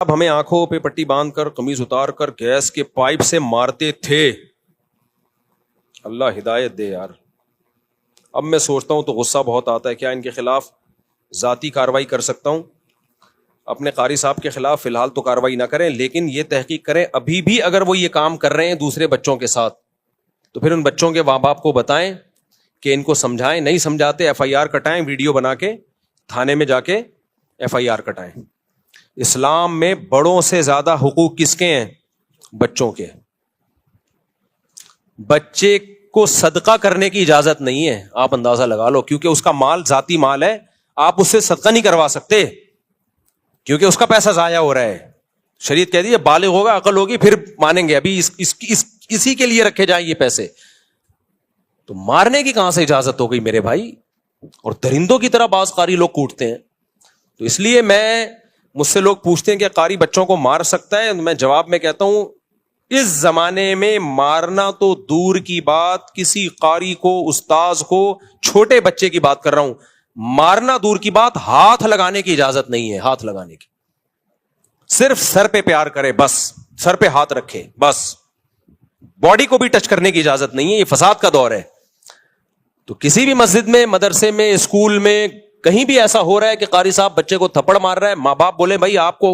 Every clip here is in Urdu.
اب ہمیں آنکھوں پہ پٹی باندھ کر قمیض اتار کر گیس کے پائپ سے مارتے تھے. اللہ ہدایت دے یار. اب میں سوچتا ہوں تو غصہ بہت آتا ہے. کیا ان کے خلاف ذاتی کارروائی کر سکتا ہوں؟ اپنے قاری صاحب کے خلاف فی الحال تو کارروائی نہ کریں, لیکن یہ تحقیق کریں ابھی بھی اگر وہ یہ کام کر رہے ہیں دوسرے بچوں کے ساتھ تو پھر ان بچوں کے ماں باپ کو بتائیں کہ ان کو سمجھائیں. نہیں سمجھاتے ایف آئی آر کٹائیں, ویڈیو بنا کے تھانے میں جا کے ایف آئی آر کٹائیں. اسلام میں بڑوں سے زیادہ حقوق کس کے ہیں؟ بچوں کے. بچے کو صدقہ کرنے کی اجازت نہیں ہے, آپ اندازہ لگا لو, کیونکہ اس کا مال ذاتی مال ہے. آپ اس سے صدقہ نہیں کروا سکتے کیونکہ اس کا پیسہ ضائع ہو رہا ہے. شریعت کہہ دی ہے بالغ ہوگا, عقل ہوگی, پھر مانیں گے. ابھی اسی کے لیے رکھے جائیں یہ پیسے. تو مارنے کی کہاں سے اجازت ہو گئی میرے بھائی؟ اور درندوں کی طرح بعض قاری لوگ کوٹتے ہیں. تو اس لیے مجھ سے لوگ پوچھتے ہیں کہ قاری بچوں کو مار سکتا ہے؟ میں جواب میں کہتا ہوں اس زمانے میں مارنا تو دور کی بات, کسی قاری کو, استاذ کو, چھوٹے بچے کی بات کر رہا ہوں, مارنا دور کی بات, ہاتھ لگانے کی اجازت نہیں ہے. ہاتھ لگانے کی صرف سر پہ پیار کرے بس, سر پہ ہاتھ رکھے بس, باڈی کو بھی ٹچ کرنے کی اجازت نہیں ہے. یہ فساد کا دور ہے. تو کسی بھی مسجد میں, مدرسے میں, اسکول میں, کہیں بھی ایسا ہو رہا ہے کہ قاری صاحب بچے کو تھپڑ مار رہا ہے, ماں باپ بولے بھائی آپ کو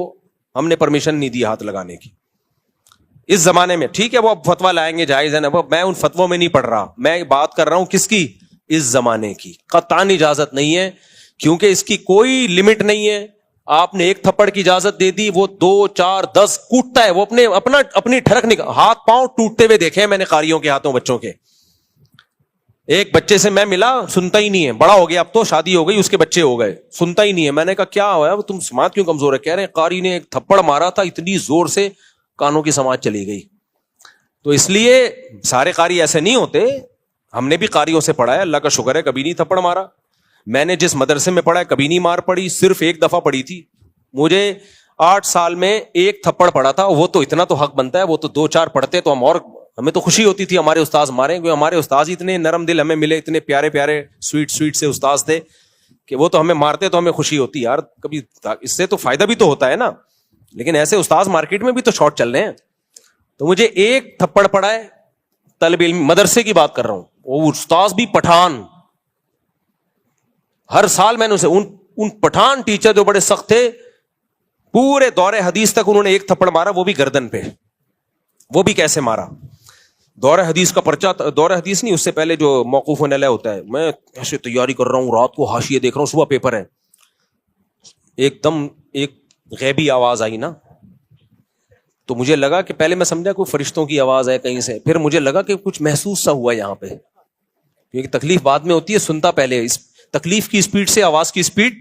ہم نے پرمیشن نہیں دی ہاتھ لگانے کی. اس زمانے میں ٹھیک ہے وہ اب فتویٰ لائیں گے, جائز ہے نا, میں ان فتووں میں نہیں پڑھ رہا, میں بات کر رہا ہوں کس کی؟ اس زمانے کی. قطعاً اجازت نہیں ہے کیونکہ اس کی کوئی لمٹ نہیں ہے. آپ نے ایک تھپڑ کی اجازت دے دی, وہ 2 4 10 کوٹتا ہے, وہ اپنی ٹھڑک نکال, ہاتھ پاؤں ٹوٹتے ہوئے دیکھے ہیں میں نے قاریوں کے ہاتھوں بچوں کے. ایک بچے سے میں ملا, سنتا ہی نہیں ہے, بڑا ہو گیا اب تو, شادی ہو گئی, اس کے بچے ہو گئے, سنتا ہی نہیں ہے. میں نے کہا کیا ہوا ہے, تم سماعت کیوں کمزور ہے؟ کہہ رہے ہیں قاری نے ایک تھپڑ مارا تھا اتنی زور سے کانوں کی سماعت چلی گئی. تو اس لیے سارے قاری ایسے نہیں ہوتے, ہم نے بھی قاریوں سے پڑھا ہے, اللہ کا شکر ہے کبھی نہیں تھپڑ مارا. میں نے جس مدرسے میں پڑھا ہے کبھی نہیں مار پڑی, صرف ایک دفعہ پڑی تھی. مجھے 8 سال میں ایک تھپڑ پڑا تھا, وہ تو اتنا تو حق بنتا ہے, وہ تو 2 4 پڑھتے تو ہمیں تو خوشی ہوتی تھی ہمارے استاذ مارے, کیونکہ ہمارے استاذ اتنے نرم دل ہمیں ملے, اتنے پیارے پیارے سویٹ سے استاذ تھے کہ وہ تو ہمیں مارتے تو ہمیں خوشی ہوتی یار, کبھی اس سے تو فائدہ بھی تو ہوتا ہے نا. لیکن ایسے استاذ مارکیٹ میں بھی تو شارٹ چل رہے ہیں. تو مجھے ایک تھپڑ پڑا ہے, طالب علم مدرسے کی بات کر رہا ہوں, وہ استاذ بھی پٹھان. ہر سال میں نے اسے ان پٹھان ٹیچر جو بڑے سخت تھے, پورے دور حدیث تک انہوں نے ایک تھپڑ مارا, وہ بھی گردن پہ. وہ بھی کیسے مارا؟ دور حدیث کا پرچہ, دور حدیث نہیں, اس سے پہلے جو موقوف علیہ ہوتا ہے, میں ایسے تیاری کر رہا ہوں, رات کو حاشیے دیکھ رہا ہوں, صبح پیپر ہے. ایک دم ایک غیبی آواز آئی نا, تو مجھے لگا کہ پہلے میں سمجھا کوئی فرشتوں کی آواز ہے کہیں سے, پھر مجھے لگا کہ کچھ محسوس سا ہوا یہاں پہ, کیونکہ تکلیف بعد میں ہوتی ہے, سنتا پہلے. اس تکلیف کی اسپیڈ سے آواز کی اسپیڈ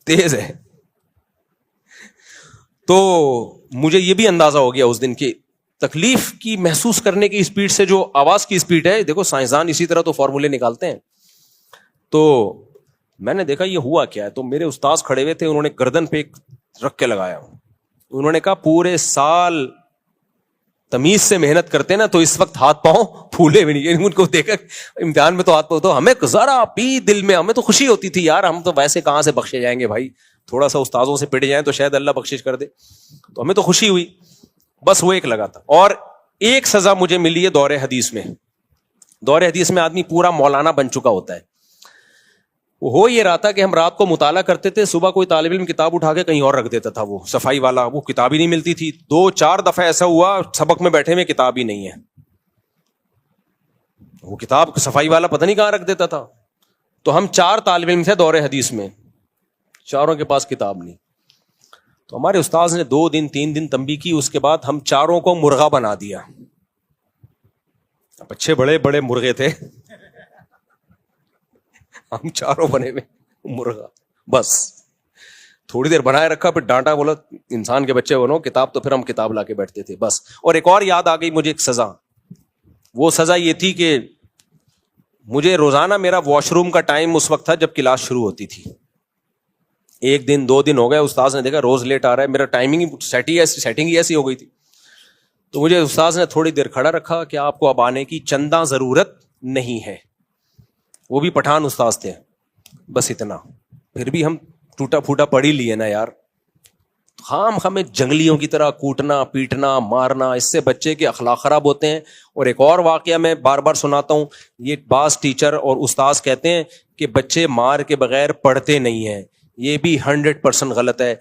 تیز ہے. تو مجھے یہ بھی اندازہ ہو گیا اس دن کی تکلیف کی محسوس کرنے کی اسپیڈ سے جو آواز کی اسپیڈ ہے. دیکھو سائنسدان اسی طرح تو فارمولے نکالتے ہیں. تو میں نے دیکھا یہ ہوا کیا ہے, تو میرے استاذ کھڑے ہوئے تھے, انہوں نے گردن پہ رکھ کے لگایا. انہوں نے کہا پورے سال تمیز سے محنت کرتے نا تو اس وقت ہاتھ پاؤں پھولے بھی نہیں. ان کو دیکھا امتحان میں تو ہاتھ پاؤں, تو ہمیں ذرا بھی دل میں ہمیں تو خوشی ہوتی تھی یار, ہم تو ویسے کہاں سے بخشے جائیں گے بھائی, تھوڑا سا استاذوں سے پٹ جائیں تو شاید اللہ بخشش کر دے. تو ہمیں تو خوشی ہوئی, بس وہ ایک لگا تھا. اور ایک سزا مجھے ملی ہے دور حدیث میں. دور حدیث میں آدمی پورا مولانا بن چکا ہوتا ہے. وہ ہو یہ رہا تھا کہ ہم رات کو مطالعہ کرتے تھے, صبح کوئی طالب علم کتاب اٹھا کے کہیں اور رکھ دیتا تھا, وہ صفائی والا, وہ کتاب ہی نہیں ملتی تھی. 2 4 دفعہ ایسا ہوا سبق میں بیٹھے میں کتاب ہی نہیں ہے. وہ کتاب صفائی والا پتہ نہیں کہاں رکھ دیتا تھا. تو ہم 4 طالب علم تھے دور حدیث میں, چاروں کے پاس کتاب نہیں. تو ہمارے استاذ نے 2 دن 3 دن تنبیہ کی, اس کے بعد ہم چاروں کو مرغا بنا دیا. اب اچھے بڑے بڑے مرغے تھے, ہم چاروں بنے میں مرغا. بس تھوڑی دیر بنائے رکھا, پھر ڈانٹا, بولا انسان کے بچے بنو, کتاب تو پھر ہم کتاب لا کے بیٹھتے تھے بس. اور ایک اور یاد آ گئی مجھے ایک سزا. وہ سزا یہ تھی کہ مجھے روزانہ میرا واش روم کا ٹائم اس وقت تھا جب کلاس شروع ہوتی تھی. 1 دن 2 دن ہو گئے, استاذ نے دیکھا روز لیٹ آ رہا ہے, میرا ٹائمنگ سیٹنگ ہی ایسی ہو گئی تھی. تو مجھے استاذ نے تھوڑی دیر کھڑا رکھا کہ آپ کو اب آنے کی چندہ ضرورت نہیں ہے. وہ بھی پٹھان استاذ تھے, بس اتنا. پھر بھی ہم ٹوٹا پھوٹا پڑھ ہی لیے نا یار, خام ہمیں جنگلیوں کی طرح کوٹنا پیٹنا مارنا، اس سے بچے کے اخلاق خراب ہوتے ہیں. اور ایک اور واقعہ میں بار بار سناتا ہوں، یہ بعض ٹیچر اور استاذ کہتے ہیں کہ بچے مار کے بغیر پڑھتے نہیں ہیں، یہ بھی 100% غلط ہے.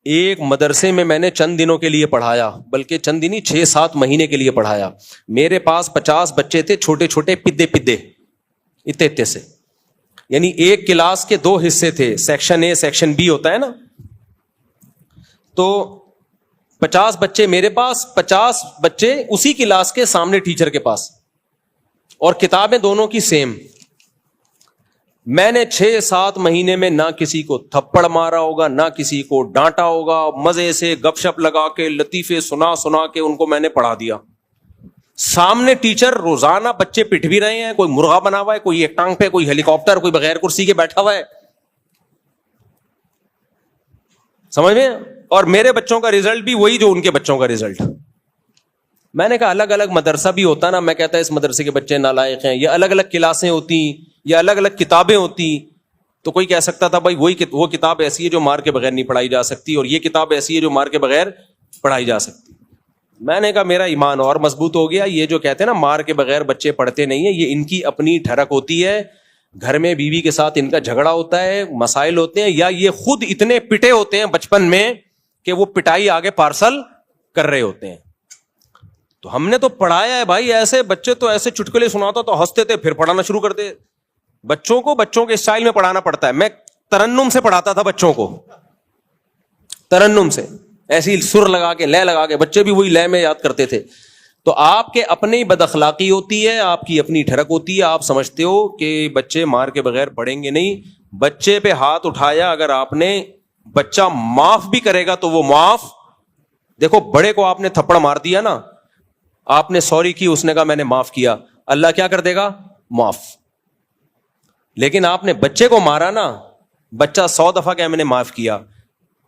ایک مدرسے میں نے چند دنوں کے لیے پڑھایا، بلکہ چند دن ہی 6-7 مہینے کے لیے پڑھایا. میرے پاس 50 بچے تھے، چھوٹے چھوٹے پدے اتنے سے، یعنی ایک کلاس کے 2 حصے تھے، سیکشن اے سیکشن بی ہوتا ہے نا. تو 50 بچے میرے پاس، 50 بچے اسی کلاس کے سامنے ٹیچر کے پاس، اور کتابیں دونوں کی سیم. میں نے 6-7 مہینے میں نہ کسی کو تھپڑ مارا ہوگا، نہ کسی کو ڈانٹا ہوگا، مزے سے گپ شپ لگا کے لطیفے سنا کے ان کو میں نے پڑھا دیا. سامنے ٹیچر روزانہ بچے پٹ بھی رہے ہیں، کوئی مرغا بنا ہوا ہے، کوئی ایک ٹانگ پہ، کوئی ہیلی کاپٹر، کوئی بغیر کرسی کے بیٹھا ہوا ہے، سمجھ میں. اور میرے بچوں کا رزلٹ بھی وہی جو ان کے بچوں کا رزلٹ. میں نے کہا الگ الگ مدرسہ بھی ہوتا نا، میں کہتا اس مدرسے کے بچے نالائق ہیں، یا الگ الگ کلاسیں ہوتی، یا الگ الگ کتابیں ہوتی، تو کوئی کہہ سکتا تھا بھائی وہ کتاب ایسی ہے جو مار کے بغیر نہیں پڑھائی جا سکتی، اور یہ کتاب ایسی ہے جو مار کے بغیر پڑھائی جا سکتی. میں نے کہا میرا ایمان اور مضبوط ہو گیا. یہ جو کہتے ہیں نا مار کے بغیر بچے پڑھتے نہیں ہیں، یہ ان کی اپنی ٹھڑک ہوتی ہے، گھر میں بیوی کے ساتھ ان کا جھگڑا ہوتا ہے، مسائل ہوتے ہیں، یا یہ خود اتنے پٹے ہوتے ہیں بچپن میں کہ وہ پٹائی آگے پارسل کر رہے ہوتے ہیں. تو ہم نے تو پڑھایا ہے بھائی، ایسے بچے تو ایسے چٹکلے سناتا تو ہنستے تھے، پھر پڑھانا شروع کرتے. بچوں کو بچوں کے اسٹائل میں پڑھانا پڑتا ہے. میں ترنم سے پڑھاتا تھا بچوں کو، ترنم سے ایسی سر لگا کے لے لگا کے، بچے بھی وہی لے میں یاد کرتے تھے. تو آپ کے اپنی بد اخلاقی ہوتی ہے، آپ کی اپنی ٹھڑک ہوتی ہے. آپ سمجھتے ہو کہ بچے مار کے بغیر پڑھیں گے، نہیں. بچے پہ ہاتھ اٹھایا اگر آپ نے، بچہ معاف بھی کرے گا تو وہ معاف. دیکھو بڑے کو آپ نے تھپڑ مار دیا نا، آپ نے سوری کی، اس نے کہا میں نے معاف کیا، اللہ کیا کر دے گا؟ معاف. لیکن آپ نے بچے کو مارا نا، بچہ 100 دفعہ کہ میں نے معاف کیا،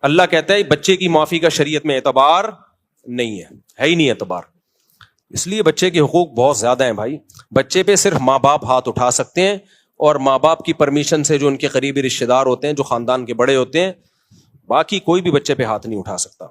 اللہ کہتا ہے بچے کی معافی کا شریعت میں اعتبار نہیں ہے ہی نہیں اعتبار. اس لیے بچے کے حقوق بہت زیادہ ہیں بھائی. بچے پہ صرف ماں باپ ہاتھ اٹھا سکتے ہیں، اور ماں باپ کی پرمیشن سے جو ان کے قریبی رشتے دار ہوتے ہیں، جو خاندان کے بڑے ہوتے ہیں، باقی کوئی بھی بچے پہ ہاتھ نہیں اٹھا سکتا.